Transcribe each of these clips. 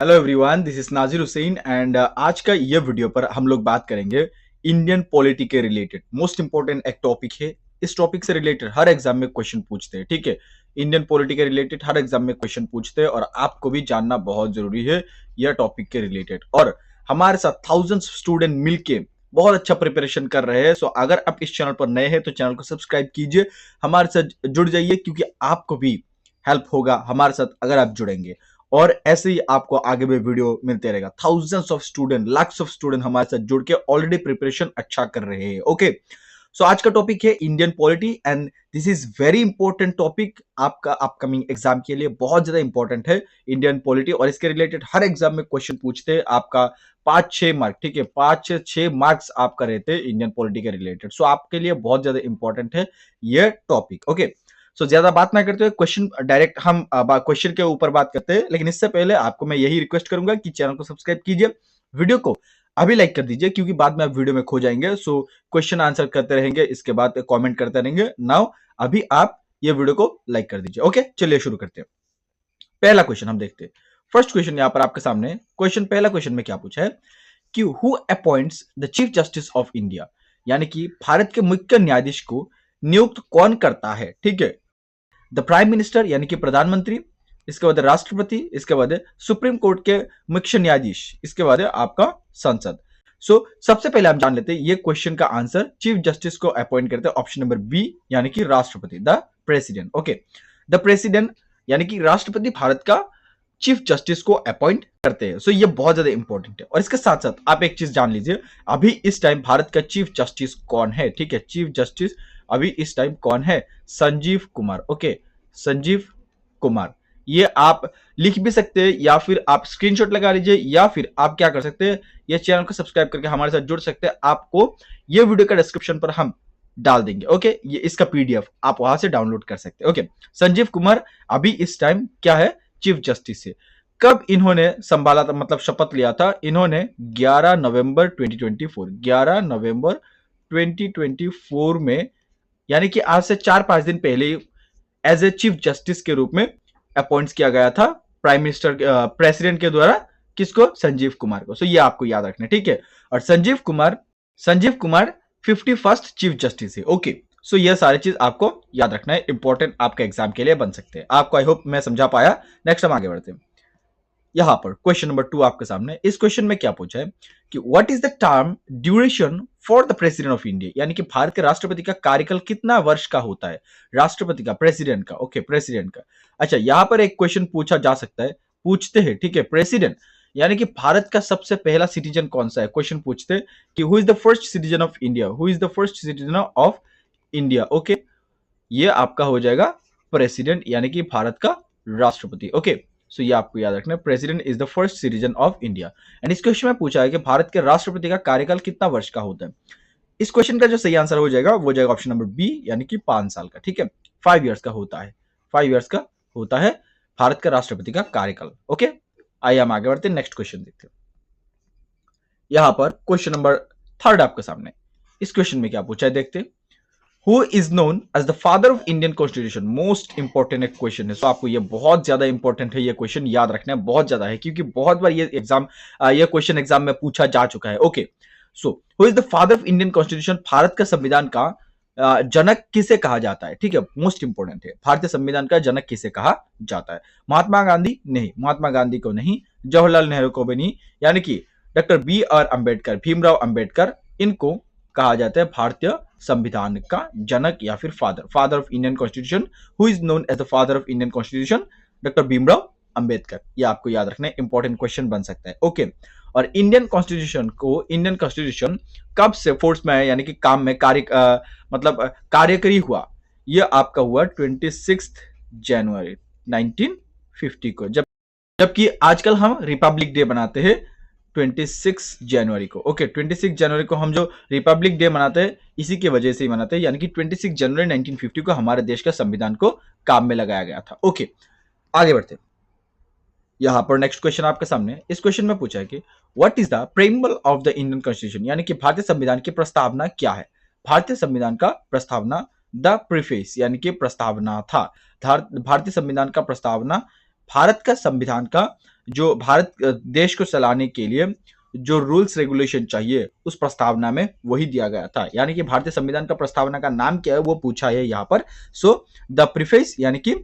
Hello everyone, this is Nazir Hussain and आज का ये वीडियो पर हम लोग बात करेंगे इंडियन पॉलिटी के रिलेटेड। मोस्ट इंपॉर्टेंट एक टॉपिक है। इस टॉपिक से रिलेटेड हर एग्जाम में क्वेश्चन पूछते हैं, ठीक है। इंडियन पॉलिटी के रिलेटेड हर एग्जाम में क्वेश्चन पूछते हैं और आपको भी जानना बहुत जरूरी है यह टॉपिक के रिलेटेड। और हमारे साथ थाउजेंड्स स्टूडेंट मिलके बहुत अच्छा प्रिपरेशन कर रहे हैं। सो अगर आप इस चैनल पर नए हैं तो चैनल को सब्सक्राइब कीजिए, हमारे साथ जुड़ जाइए, क्योंकि आपको भी हेल्प होगा हमारे साथ अगर आप जुड़ेंगे। और ऐसे ही आपको आगे भी वीडियो मिलते रहेगा। Thousands of student, lakhs of student हमारे साथ जुड़ के ऑलरेडी प्रिपरेशन अच्छा कर रहे हैं। ओके, सो आज का टॉपिक है Indian polity and this is very important topic. आपका अपकमिंग एग्जाम के लिए बहुत ज्यादा इंपॉर्टेंट है इंडियन पॉलिटी, और इसके रिलेटेड हर एग्जाम में क्वेश्चन पूछते हैं। आपका 5-6 मार्क, ठीक है, 5-6 मार्क्स आपका रहते हैं इंडियन पॉलिटी के रिलेटेड। सो आपके लिए बहुत ज्यादा इंपॉर्टेंट है यह टॉपिक। ओके, सो ज्यादा बात ना करते हुए क्वेश्चन डायरेक्ट हम क्वेश्चन के ऊपर बात करते हैं। लेकिन इससे पहले आपको मैं यही रिक्वेस्ट करूंगा कि चैनल को सब्सक्राइब कीजिए, वीडियो को अभी लाइक कर दीजिए, क्योंकि बाद में आप वीडियो में खो जाएंगे। सो क्वेश्चन आंसर करते रहेंगे, इसके बाद कमेंट करते रहेंगे। नाउ अभी आप ये वीडियो को लाइक कर दीजिए। ओके, चलिए शुरू करते हैं। पहला क्वेश्चन हम देखते हैं। फर्स्ट क्वेश्चन यहां पर आपके सामने पहला क्वेश्चन में क्या पूछा है कि who appoints the chief justice of India, यानी कि भारत के मुख्य न्यायाधीश को नियुक्त कौन करता है, ठीक है। द प्राइम मिनिस्टर यानी कि प्रधानमंत्री, इसके बाद राष्ट्रपति, इसके बाद सुप्रीम कोर्ट के मुख्य न्यायाधीश, इसके बाद आपका संसद। सो सबसे पहले हम जान लेते हैं ये क्वेश्चन का आंसर। चीफ जस्टिस को अपॉइंट करते हैं ऑप्शन नंबर बी, यानी कि राष्ट्रपति, the president. Okay, the president यानी कि राष्ट्रपति भारत का चीफ जस्टिस को अपॉइंट करते हैं। सो ये बहुत ज्यादा इंपॉर्टेंट है। और इसके साथ साथ आप एक चीज जान लीजिए, अभी इस टाइम भारत का चीफ जस्टिस कौन है, ठीक है। चीफ जस्टिस अभी इस टाइम कौन है? संजीव कुमार। ओके, संजीव कुमार। ये आप लिख भी सकते हैं या फिर आप स्क्रीनशॉट लगा लीजिए, या फिर आप क्या कर सकते हैं, ये चैनल को सब्सक्राइब करके हमारे साथ जुड़ सकते हैं। आपको ये वीडियो का डिस्क्रिप्शन पर हम डाल देंगे। ओके, ये इसका पीडीएफ आप वहां से डाउनलोड कर सकते हैं। ओके, संजीव कुमार अभी इस टाइम क्या है? चीफ जस्टिस से। कब इन्होंने संभाला था, मतलब शपथ लिया था? इन्होंने 11 नवंबर 2024, 11 नवंबर 2024 में, यानी कि आज से 4-5 दिन पहले एज ए चीफ जस्टिस के रूप में अपॉइंट किया गया था प्राइम मिनिस्टर, प्रेसिडेंट के द्वारा। किसको? संजीव कुमार को। सो ये आपको याद रखना है, ठीक है। और Sanjeev Kumar 51st chief justice है। ओके, सो ये सारी चीज आपको याद रखना है, इंपॉर्टेंट आपके एग्जाम के लिए बन सकते हैं। आपको आई होप मैं समझा पाया। नेक्स्ट हम आगे बढ़ते हैं। यहां पर क्वेश्चन नंबर 2 आपके सामने। इस क्वेश्चन में क्या पूछा है कि what is the term duration for the president of India, यानी कि भारत के राष्ट्रपति का कार्यकाल कितना वर्ष का होता है? राष्ट्रपति का, प्रेसिडेंट का। ओके, प्रेसिडेंट का। अच्छा, यहां पर एक क्वेश्चन पूछा जा सकता है, पूछते हैं, ठीक है। प्रेसिडेंट यानी कि भारत का सबसे पहला सिटीजन कौन सा है? क्वेश्चन पूछते हैं कि who is the first citizen of India, who is the first citizen of India. Okay, ये आपका हो जाएगा प्रेसिडेंट, यानी कि भारत का राष्ट्रपति। ओके, सो ये आपको याद रखना है, president is the first citizen of India. And इस क्वेश्चन में पूछा है कि भारत के राष्ट्रपति का कार्यकाल कितना वर्ष का होता है। इस क्वेश्चन का जो सही आंसर हो जाएगा वो जाएगा ऑप्शन नंबर बी, यानी कि 5 साल का, ठीक है। 5 इयर्स का होता है, 5 इयर्स का होता है भारत का राष्ट्रपति का कार्यकाल। ओके, आइए हम आगे बढ़ते हैं, नेक्स्ट क्वेश्चन देखते हैं। यहां पर क्वेश्चन नंबर 3 आपके सामने। इस क्वेश्चन में क्या पूछा है देखते हैं। Who is known as the father of Indian constitution? Most important एक क्वेश्चन है। सो आपको ये बहुत ज्यादा इंपॉर्टेंट है, ये क्वेश्चन याद रखना है, बहुत ज्यादा है, क्योंकि बहुत बार ये क्वेश्चन एग्जाम में पूछा जा चुका है। Okay, so who is the father of Indian constitution? Bharat का संविधान का जनक किसे कहा जाता है, ठीक है। मोस्ट इंपॉर्टेंट है, भारतीय संविधान का जनक किसे कहा जाता है? महात्मा गांधी? नहीं, महात्मा गांधी को नहीं, जवाहरलाल नेहरू को भी नहीं, यानी कि doctor B R Ambedkar, Bhimrao Ambedkar, इनको कहा जाता है भारतीय संविधान का जनक या फिर father of Indian constitution. Who is known as the father of Indian constitution? Doctor Bhimrao Ambedkar. ये आपको याद रखना है, इंपॉर्टेंट क्वेश्चन बन सकता है। ओके, और इंडियन कॉन्स्टिट्यूशन कब से फोर्स में है, यानी कि काम में कार्यकरी हुआ? यह आपका हुआ 26 जनवरी 1950 को, जबकि आजकल हम रिपब्लिक डे बनाते हैं 26 जनवरी को। ओके, 26 जनवरी को हम जो रिपब्लिक डे मनाते हैं इसी की वजह से ही मनाते हैं, यानी कि 26 जनवरी 1950 को हमारे देश का संविधान को काम में लगाया गया था। ओके, आगे बढ़ते हैं। यहां पर नेक्स्ट क्वेश्चन आपके सामने। इस क्वेश्चन में पूछा है कि what is the preamble of the Indian constitution, यानी कि भारतीय संविधान की प्रस्तावना क्या है? भारतीय संविधान का प्रस्तावना, द प्रीफेस, यानी कि प्रस्तावना था। भारतीय संविधान का प्रस्तावना, भारत का संविधान का जो भारत देश को चलाने के लिए जो रूल्स रेगुलेशन चाहिए उस प्रस्तावना में वही दिया गया था। यानी कि भारतीय संविधान का प्रस्तावना का नाम क्या है वो पूछा है यहाँ पर। सो द प्रीफेस यानी कि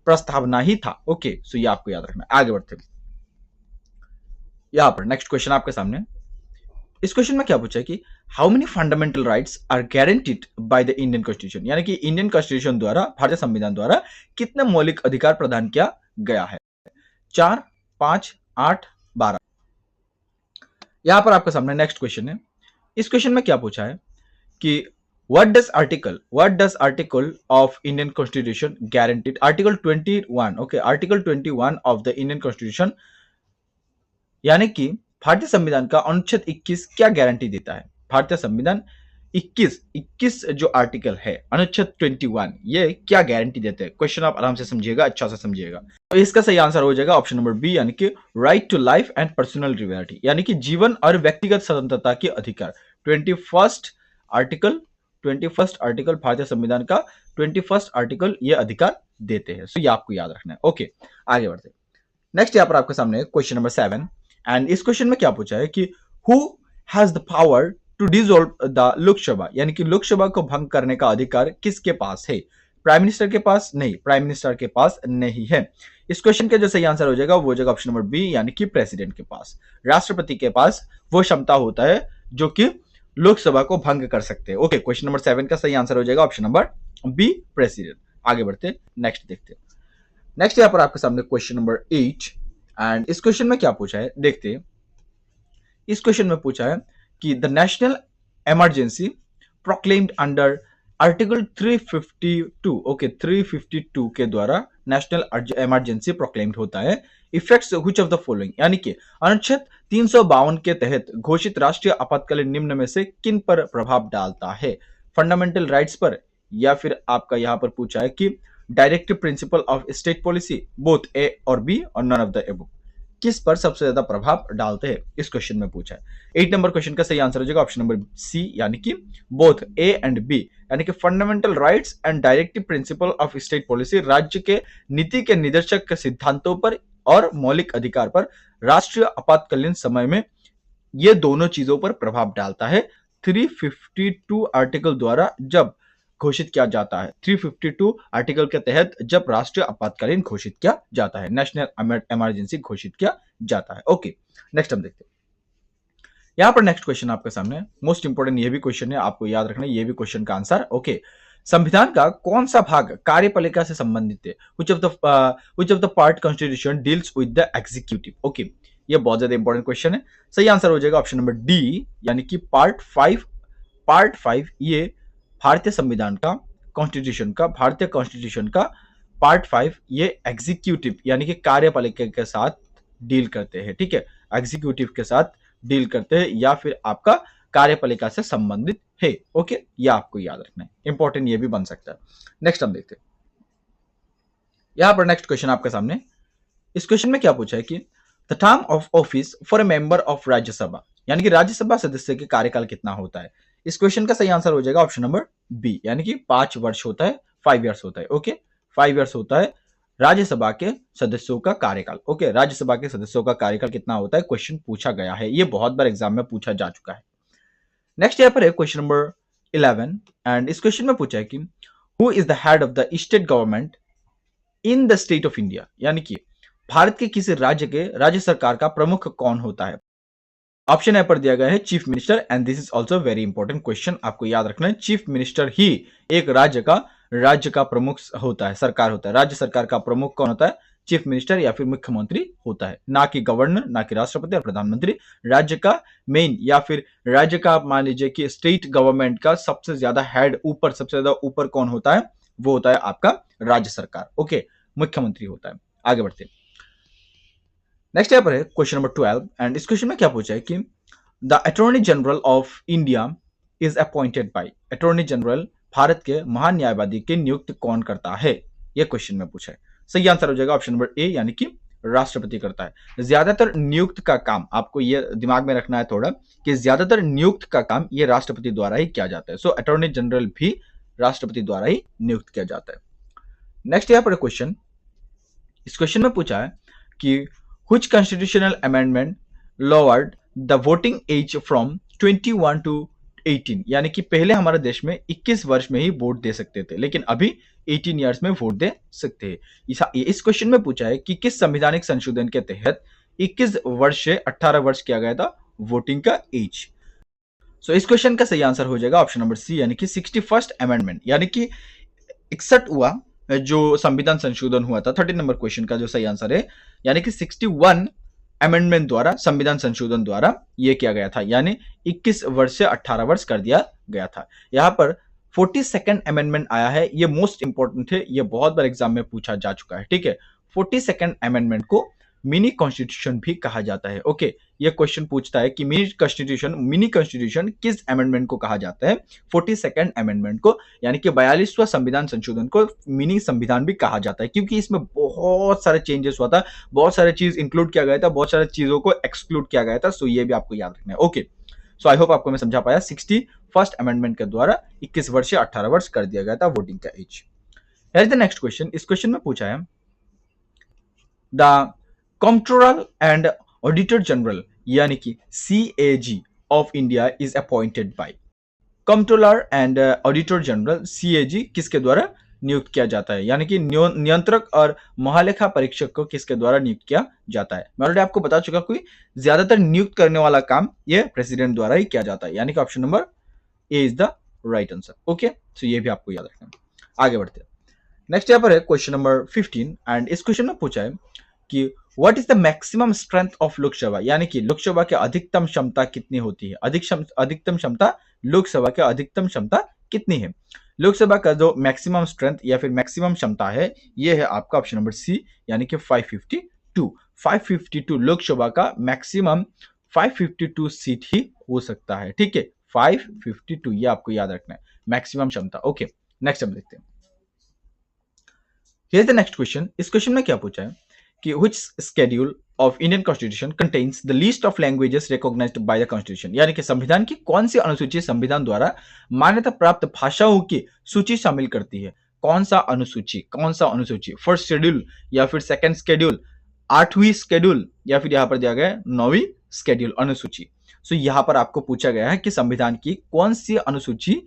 प्रस्तावना ही था। ओके, सो ये आपको याद रखना है। आगे बढ़ते हैं। यहाँ पर नेक्स्ट क्वेश्चन आपके सामने। इस क्वेश्चन में क्या पूछा है कि how many fundamental rights are guaranteed by the Indian constitution, यानी कि इंडियन कॉन्स्टिट्यूशन द्वारा, भारतीय संविधान द्वारा कितने मौलिक अधिकार प्रदान किया गया है? 4, 5, 8, 12। यहां पर आपके सामने नेक्स्ट क्वेश्चन है। इस क्वेश्चन में क्या पूछा है कि what does article of Indian Constitution guaranteed? Article 21, okay, Article 21 of the Indian Constitution, यानी कि भारतीय संविधान का अनुच्छेद 21 क्या गारंटी देता है? भारतीय संविधान 21 जो आर्टिकल है, अनुच्छेद 21, ये क्या गारंटी देते हैं? क्वेश्चन आप आराम से समझिएगा, अच्छा से समझिएगा। तो इसका सही आंसर हो जाएगा ऑप्शन नंबर बी, यानी कि right to life and personal liberty, यानी कि जीवन और व्यक्तिगत स्वतंत्रता के अधिकार। 21st आर्टिकल भारतीय संविधान का 21st आर्टिकल ये अधिकार देते हैं। सो ये आपको याद रखना है। ओके, आगे बढ़ते हैं। नेक्स्ट यहाँ पर आपके सामने क्वेश्चन नंबर 7, एंड इस क्वेश्चन में क्या पूछा है कि who has the power to dissolve the Lok Sabha, यानी कि लोकसभा को भंग करने का अधिकार किसके पास है? प्राइम मिनिस्टर के पास? नहीं, प्राइम मिनिस्टर के पास नहीं है। इस क्वेश्चन का जो सही आंसर हो जाएगा वो हो जाएगा ऑप्शन नंबर बी, यानी कि प्रेसिडेंट के पास, राष्ट्रपति के पास वो क्षमता होता है जो कि लोकसभा को भंग कर सकते हैं। ओके, क्वेश्चन नंबर 7 का सही आंसर हो जाएगा ऑप्शन नंबर बी, प्रेसिडेंट। आगे बढ़ते, नेक्स्ट देखते हैं। नेक्स्ट यहां पर आपके सामने क्वेश्चन नंबर 8, एंड इस क्वेश्चन में क्या पूछा है देखते हैं। इस क्वेश्चन में पूछा है कि the national emergency proclaimed under article 352, okay, 352 के द्वारा नेशनल इमरजेंसी प्रोक्लेम्ड होता है। Effects which of the following, यानी कि अनुच्छेद 352 के तहत घोषित राष्ट्रीय आपातकालीन निम्न में से किन पर प्रभाव डालता है? फंडामेंटल राइट्स पर, या फिर आपका यहां पर पूछा है कि directive principle of state policy, both A और बी और नन ऑफ द अबव, किस पर सबसे ज्यादा प्रभाव डालते हैं? इस क्वेश्चन में पूछा है। 8 नंबर क्वेश्चन का सही आंसर हो जाएगा ऑप्शन नंबर सी, यानी कि बोथ ए एंड बी, यानी कि fundamental rights and directive principle of state policy राज्य के नीति के निर्देशक सिद्धांतों पर और मौलिक अधिकार पर राष्ट्रीय आपातकालीन समय में ये दोनों चीजों पर प्रभाव डालता है। 352 आर्टिकल द्वारा जब घोषित किया जाता है, 352 आर्टिकल के तहत जब राष्ट्रीय आपातकालीन घोषित किया जाता है, नेशनल इमरजेंसी घोषित किया जाता है। ओके, नेक्स्ट हम देखते हैं। यहां पर नेक्स्ट क्वेश्चन आपके सामने मोस्ट इंपोर्टेंट ये भी क्वेश्चन है, आपको याद रखना है ये भी क्वेश्चन का आंसर। ओके, संविधान का कौन सा भाग कार्यपालिका से संबंधित है? which of the part constitution deals with the executive? Okay, ये बहुत ज्यादा इंपॉर्टेंट क्वेश्चन है। सही आंसर हो जाएगा ऑप्शन नंबर डी, यानी कि पार्ट 5 ये भारतीय संविधान का, भारतीय कॉन्स्टिट्यूशन का पार्ट 5 ये एग्जीक्यूटिव यानी कि कार्यपालिका के साथ डील करते हैं। ठीक है, एग्जीक्यूटिव के साथ डील करते हैं या फिर आपका कार्यपालिका से संबंधित है। ओके, ये आपको याद रखना है, इंपॉर्टेंट ये भी बन सकता है। नेक्स्ट हम देखते हैं। यहां पर नेक्स्ट क्वेश्चन आपके सामने। इस क्वेश्चन में क्या पूछा है कि the term of office for a member of Rajya Sabha, यानी कि राज्यसभा सदस्य के कार्यकाल कितना होता है? इस क्वेश्चन का सही आंसर हो जाएगा ऑप्शन नंबर बी, यानी कि 5 वर्ष होता है, 5 इयर्स होता है। ओके, 5 इयर्स होता है राज्यसभा के सदस्यों का कार्यकाल। ओके, राज्यसभा के सदस्यों का कार्यकाल कितना होता है, क्वेश्चन पूछा गया है, ये बहुत बार एग्जाम में पूछा जा चुका है। नेक्स्ट यहाँ पर है क्वेश्चन नंबर 11, एंड इस क्वेश्चन में पूछा है कि who is the head of the state government in the state of India, यानी कि भारत के किसी राज्य के राज्य सरकार का प्रमुख कौन होता है? ऑप्शन ए पर दिया गया है chief minister, and this is also very important question, आपको याद रखना है चीफ मिनिस्टर ही एक राज्य का प्रमुख होता है, सरकार होता है। राज्य सरकार का प्रमुख कौन होता है? चीफ मिनिस्टर या फिर मुख्यमंत्री होता है, ना कि गवर्नर, ना कि राष्ट्रपति और प्रधानमंत्री। राज्य का मेन या फिर राज्य का मान लीजिए कि स्टेट गवर्नमेंट का सबसे ज्यादा हेड ऊपर, सबसे ज्यादा ऊपर कौन होता है? वो होता है आपका राज्य सरकार। ओके, मुख्यमंत्री होता है। आगे बढ़ते हैं। नेक्स्ट यहाँ पर है क्वेश्चन नंबर 12, एंड इस क्वेश्चन में क्या पूछा है कि the attorney general of India is appointed bye, attorney general Bharat के महान्यायवादी की नियुक्त कौन करता है? यह क्वेश्चन में पूछा है। सही आंसर हो जाएगा ऑप्शन नंबर ए, यानी कि राष्ट्रपति करता है। ज्यादातर नियुक्त का काम, आपको यह दिमाग में रखना है थोड़ा, कि ज्यादातर नियुक्त का काम यह राष्ट्रपति द्वारा ही किया जाता है। सो अटॉर्नी जनरल भी राष्ट्रपति द्वारा ही नियुक्त किया जाता है। नेक्स्ट यहाँ पर क्वेश्चन, इस क्वेश्चन में पूछा है कि Which constitutional amendment lowered the voting age from 21 to 18? यानी कि पहले हमारे देश में 21 वर्ष में ही वोट दे सकते थे, लेकिन अभी 18 इयर्स में वोट दे सकते हैं। इस क्वेश्चन में पूछा है कि किस संवैधानिक संशोधन के तहत 21 वर्ष से 18 वर्ष किया गया था वोटिंग का एज। सो इस क्वेश्चन का सही आंसर हो जाएगा ऑप्शन नंबर सी, यानी कि 61st अमेंडमेंट, यानी कि 61वां जो संविधान संशोधन हुआ था। 13 नंबर क्वेश्चन का जो सही आंसर है, यानी कि 61 अमेंडमेंट द्वारा, संविधान संशोधन द्वारा यह किया गया था, यानी 21 वर्ष से 18 वर्ष कर दिया गया था। यहां पर 42nd अमेंडमेंट आया है, यह मोस्ट इंपॉर्टेंट है, यह बहुत बार एग्जाम में पूछा जा चुका है, ठीक है। 42nd अमेंडमेंट को मिनी कॉन्स्टिट्यूशन भी कहा जाता है। ओके, यह क्वेश्चन पूछता है कि मिनी कॉन्स्टिट्यूशन किस अमेंडमेंट को कहा जाता है? 42nd अमेंडमेंट को, यानी कि 42वां संविधान संशोधन को मिनी संविधान भी कहा जाता है, क्योंकि इसमें बहुत सारे चेंजेस हुआ था, बहुत सारे चीज इंक्लूड किया गया था, बहुत सारे चीजों को एक्सक्लूड किया गया था। सो ये भी आपको याद रखना है। ओके, सो आई होप आपको मैं समझा पाया। 61st अमेंडमेंट के द्वारा 21 वर्ष से 18 वर्ष कर दिया गया था वोटिंग का age. Here is the next question. इस क्वेश्चन में पूछा है the controller and auditor general, यानी कि CAG of India is appointed by. Controller and auditor general CAG किसके द्वारा नियुक्त किया जाता है? यानी कि नियंत्रक और महालेखा परीक्षक को किसके द्वारा नियुक्त किया जाता है? मैं ऑलरेडी आपको बता चुका, कोई ज्यादातर नियुक्त करने वाला काम ये प्रेसिडेंट द्वारा ही किया जाता है, यानी कि option number A is the right answer. Okay, so ये भी आपको याद रखना है। आगे बढ़ते हैं। नेक्स्ट यहाँ पर है क्वेश्चन नंबर 15, एंड इस क्वेश्चन में पूछा है कि what is the maximum strength of Lok Sabha, यानी कि लोकसभा की अधिकतम क्षमता कितनी होती है? अधिकतम क्षमता, लोकसभा की अधिकतम क्षमता कितनी है? लोकसभा का जो मैक्सिमम स्ट्रेंथ या फिर मैक्सिमम क्षमता है, ये है आपका ऑप्शन नंबर सी, यानी कि 552 लोकसभा का मैक्सिमम 552 सीट ही हो सकता है, ठीक है। 552, ये आपको याद रखना है, मैक्सिमम क्षमता। ओके, नेक्स्ट हम देखते हैं। Here is the next question. इस क्वेश्चन में क्या पूछा है कि which schedule of Indian Constitution contains the list of languages recognized by the Constitution, यानी कि संविधान की कौन सी अनुसूची संविधान द्वारा मान्यता प्राप्त भाषाओं की सूची शामिल करती है? कौन सा अनुसूची? फर्स्ट शेड्यूल या फिर सेकंड शेड्यूल, 8वीं शेड्यूल, या फिर यहां पर दिया गया 9वीं शेड्यूल अनुसूची। सो यहां पर आपको पूछा गया है कि संविधान की कौन सी अनुसूची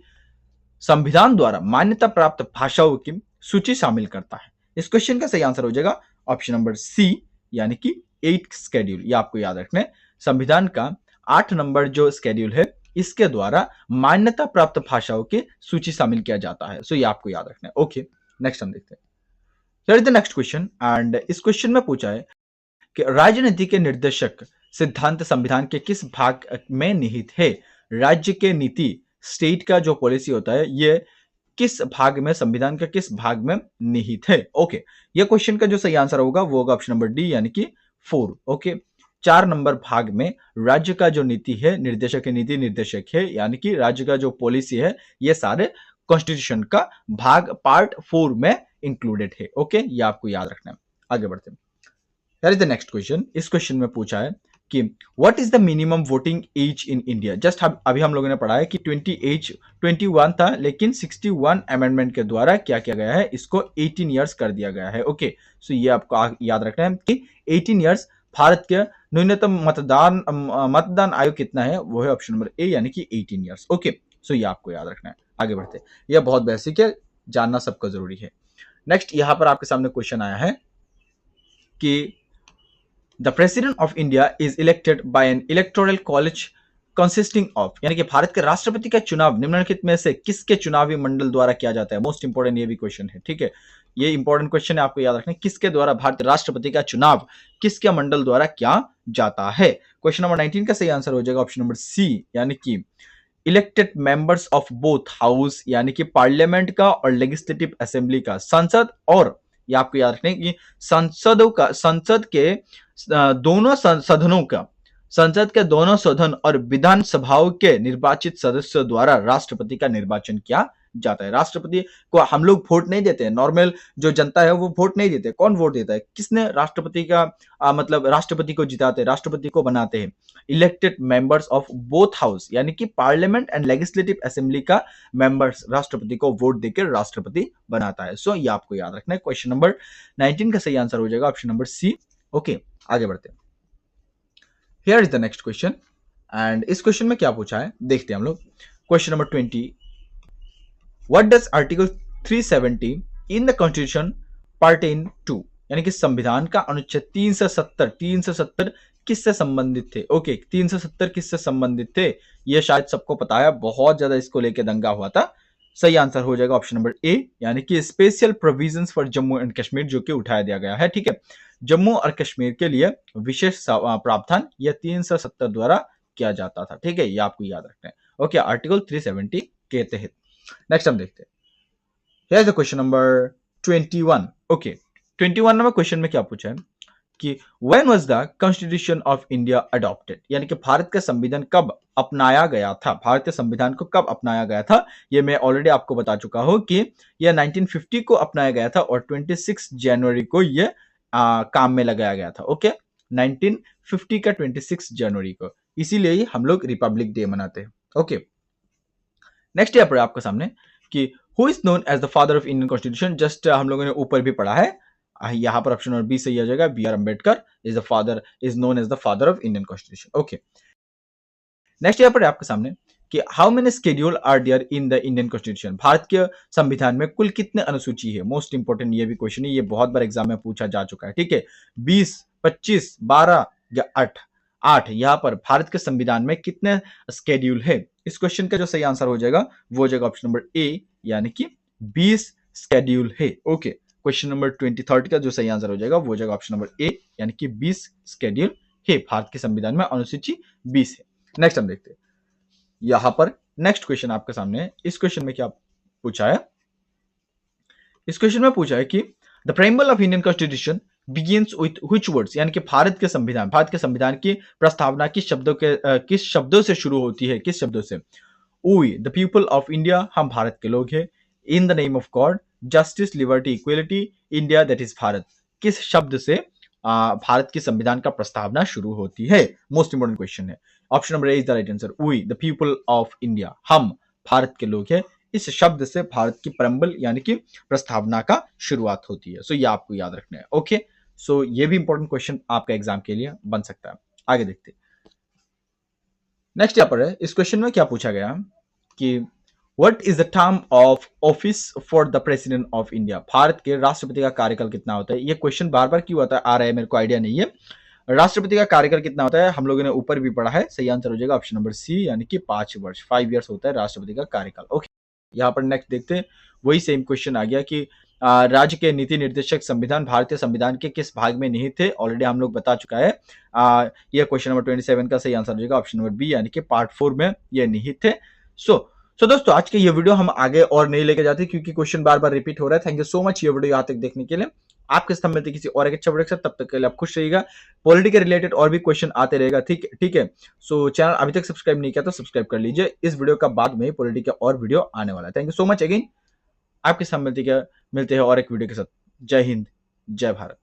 संविधान द्वारा मान्यता प्राप्त भाषाओं की सूची शामिल करता है? इस क्वेश्चन का सही आंसर हो जाएगा ऑप्शन नंबर सी, यानी कि 8th शेड्यूल। ये आपको याद रखना है, संविधान का 8 नंबर जो शेड्यूल है, इसके द्वारा मान्यता प्राप्त भाषाओं की सूची शामिल किया जाता है। सो ये आपको याद रखना है। ओके, नेक्स्ट हम देखते हैं। Here is the next question, and इस क्वेश्चन में पूछा है कि राजनीति के निर्देशक सिद्धांत संविधान के किस भाग में निहित है? राज्य के नीति, स्टेट का जो पॉलिसी होता है, ये किस भाग में, संविधान का किस भाग में निहित है? ओके, ये क्वेश्चन का जो सही आंसर होगा वो होगा ऑप्शन नंबर डी, यानी कि 4। ओके, 4 नंबर भाग में राज्य का जो नीति है, निर्देशक की नीति निर्देशक है, यानी कि राज्य का जो पॉलिसी है, ये सारे कॉन्स्टिट्यूशन का भाग पार्ट 4 में इंक्लूडेड है। ओके, ये आपको याद रखना है। आगे बढ़ते हैं। Here is the next question. इस क्वेश्चन में पूछा है कि what is the minimum voting age in India? Just अभी हम लोगों ने पढ़ा है कि 21 था, लेकिन 61 अमेंडमेंट के द्वारा क्या किया गया है, इसको 18 इयर्स कर दिया गया है। ओके, सो ये आपको याद रखना है कि 18 इयर्स भारत के न्यूनतम मतदान आयु कितना है, वो है ऑप्शन नंबर ए, यानी कि 18 इयर्स। ओके, सो ये आपको याद रखना है। आगे बढ़ते हैं, यह बहुत बेसिक है, जानना सबको जरूरी है। नेक्स्ट यहां पर आपके सामने क्वेश्चन आया है कि The President of India is elected by an electoral college consisting of, यानी कि भारत के राष्ट्रपति का चुनाव निम्नलिखित में से किसके चुनावी मंडल द्वारा किया जाता है? मोस्ट इंपोर्टेंट ये भी क्वेश्चन है, ठीक है। ये इंपॉर्टेंट क्वेश्चन है, आपको याद रखना है, किसके द्वारा भारत राष्ट्रपति का चुनाव किसके मंडल द्वारा किया जाता है? क्वेश्चन नंबर 19 का सही आंसर हो जाएगा ऑप्शन नंबर सी, यानी कि elected members of both house, यानी कि पार्लियामेंट का और लेजिस्लेटिव असेंबली का, संसद और, ये आपको याद रखना है कि संसद के दोनों सदनों का, संसद के दोनों सदन और विधानसभाओं के निर्वाचित सदस्यों द्वारा राष्ट्रपति का निर्वाचन किया जाता है। राष्ट्रपति को हम लोग वोट नहीं देते हैं, नॉर्मल जो जनता है वो वोट नहीं देते। कौन वोट देता है? किसने राष्ट्रपति का मतलब राष्ट्रपति को जिताते हैं, राष्ट्रपति को बनाते हैं? Elected members of both house, यानी कि पार्लियामेंट एंड लेजिस्लेटिव असेंबली का मेंबर्स राष्ट्रपति को वोट देकर राष्ट्रपति बनाता है। सो ये आपको याद रखना है। क्वेश्चन नंबर 19 का सही आंसर हो जाएगा ऑप्शन नंबर सी। ओके, आगे बढ़ते हैं। Here is the next question and इस क्वेश्चन में क्या पूछा है देखते हैं हम लोग। Question number 20, what does article 370 in the constitution pertain to, यानी कि संविधान का अनुच्छेद 370 किससे संबंधित थे। ओके 370 किससे संबंधित थे, ये शायद सबको पता है, बहुत ज्यादा इसको लेके दंगा हुआ था। सही आंसर हो जाएगा ऑप्शन नंबर ए, यानी कि special provisions for Jammu and Kashmir, जो कि उठाया दिया गया है। ठीक है, जम्मू और कश्मीर के लिए विशेष प्रावधान यह 370 द्वारा किया जाता था। ठीक है, ये आपको याद रखना है। ओके, आर्टिकल 370 के तहत। नेक्स्ट हम देखते हैं। Here's the question number 21. Okay, 21 number question में क्या पूछा है कि when was the Constitution of India adopted, यानी कि भारत का संविधान कब अपनाया गया था। भारत के संविधान को कब अपनाया गया था, ये मैं ऑलरेडी आपको बता चुका हूं कि यह 1950 को अपनाया गया था और 26 जनवरी को यह काम में लगाया गया था। ओके 1950 का 26 जनवरी को, इसीलिए ही हम लोग रिपब्लिक डे मनाते हैं। ओके नेक्स्ट यहाँ पर आपके सामने कि who is known as the father of Indian constitution, just हम लोगों ने ऊपर भी पढ़ा है, यहां पर ऑप्शन नंबर बी सही आ जाएगा। B R Ambedkar is known as the father of Indian constitution. Okay next यहाँ पर आपके सामने कि how many schedule are there in the Indian constitution, Bharat के संविधान में कुल कितने अनुसूची है। मोस्ट इंपोर्टेंट ये भी क्वेश्चन है, ये बहुत बार एग्जाम में पूछा जा चुका है। ठीक है 20, 25, 12 या 8, यहाँ पर भारत के संविधान में कितने स्केड्यूल है। इस क्वेश्चन का जो सही आंसर हो जाएगा वो हो जाएगा ऑप्शन नंबर ए, यानी कि 20 स्केड्यूल है। ओके क्वेश्चन नंबर 2030 का जो सही आंसर हो जाएगा वो हो जाएगा ऑप्शन नंबर ए, यानी कि 20 स्केड्यूल है भारत के संविधान में, अनुसूची 20 है। नेक्स्ट हम देखते हैं यहां पर नेक्स्ट क्वेश्चन आपके सामने। इस क्वेश्चन में क्या पूछा है, इस क्वेश्चन में पूछा है कि the preamble of Indian constitution begins with which words, यानी कि भारत के संविधान की प्रस्तावना किस शब्दों से शुरू होती है, किस शब्दों से। We the people of India, हम भारत के लोग हैं। In the name of God, justice liberty equality, India that is Bharat, किस शब्द से भारत की संविधान का प्रस्तावना शुरू होती है। मोस्ट इंपोर्टेंट क्वेश्चन है। Option number A is the right answer. We the people of India, हम भारत के लोग हैं, इस शब्द से भारत की प्रैम्बल यानी कि प्रस्तावना का शुरुआत होती है। सो ये आपको याद रखना है। ओके सो ये भी इंपॉर्टेंट क्वेश्चन आपका एग्जाम के लिए बन सकता है। आगे देखते हैं नेक्स्ट यहाँ पर है। इस क्वेश्चन में क्या पूछा गया कि what is the term of office for the president of India, Bharat के राष्ट्रपति का कार्यकाल कितना होता है। ये क्वेश्चन बार बार क्यों आता है आ रहा है मेरे को आइडिया नहीं है। राष्ट्रपति का कार्यकाल कितना होता है हम लोगों ने ऊपर भी पढ़ा है। सही आंसर हो जाएगा ऑप्शन नंबर सी, यानी कि 5 वर्ष, 5 ईयर्स होता है राष्ट्रपति का कार्यकाल। ओके यहाँ पर नेक्स्ट देखते हैं, वही सेम क्वेश्चन आ गया कि राज्य के नीति निर्देशक संविधान भारतीय संविधान के किस भाग में निहित थे। ऑलरेडी हम लोग बता चुका है। यह क्वेश्चन नंबर 27 का सही आंसर हो जाएगा ऑप्शन नंबर बी, यानी कि पार्ट 4 में यह निहित थे। सो दोस्तों आज के ये वीडियो हम आगे और नहीं लेके जाते क्योंकि क्वेश्चन बार बार रिपीट हो रहा है। थैंक यू सो मच ये वीडियो यहाँ तक देखने के लिए। आपके साथ मिलते किसी और एक अच्छा वीडियो के साथ, तब तक के लिए आप खुश रहिएगा। पॉलिटी के रिलेटेड और भी क्वेश्चन आते रहेगा। ठीक है सो चैनल अभी तक सब्सक्राइब नहीं किया तो सब्सक्राइब कर लीजिए। इस वीडियो का बाद में पॉलिटी का और वीडियो आने वाला है। Thank you so much again. आपके साथ मिलते हैं और एक वीडियो के साथ। जय हिंद, जय भारत।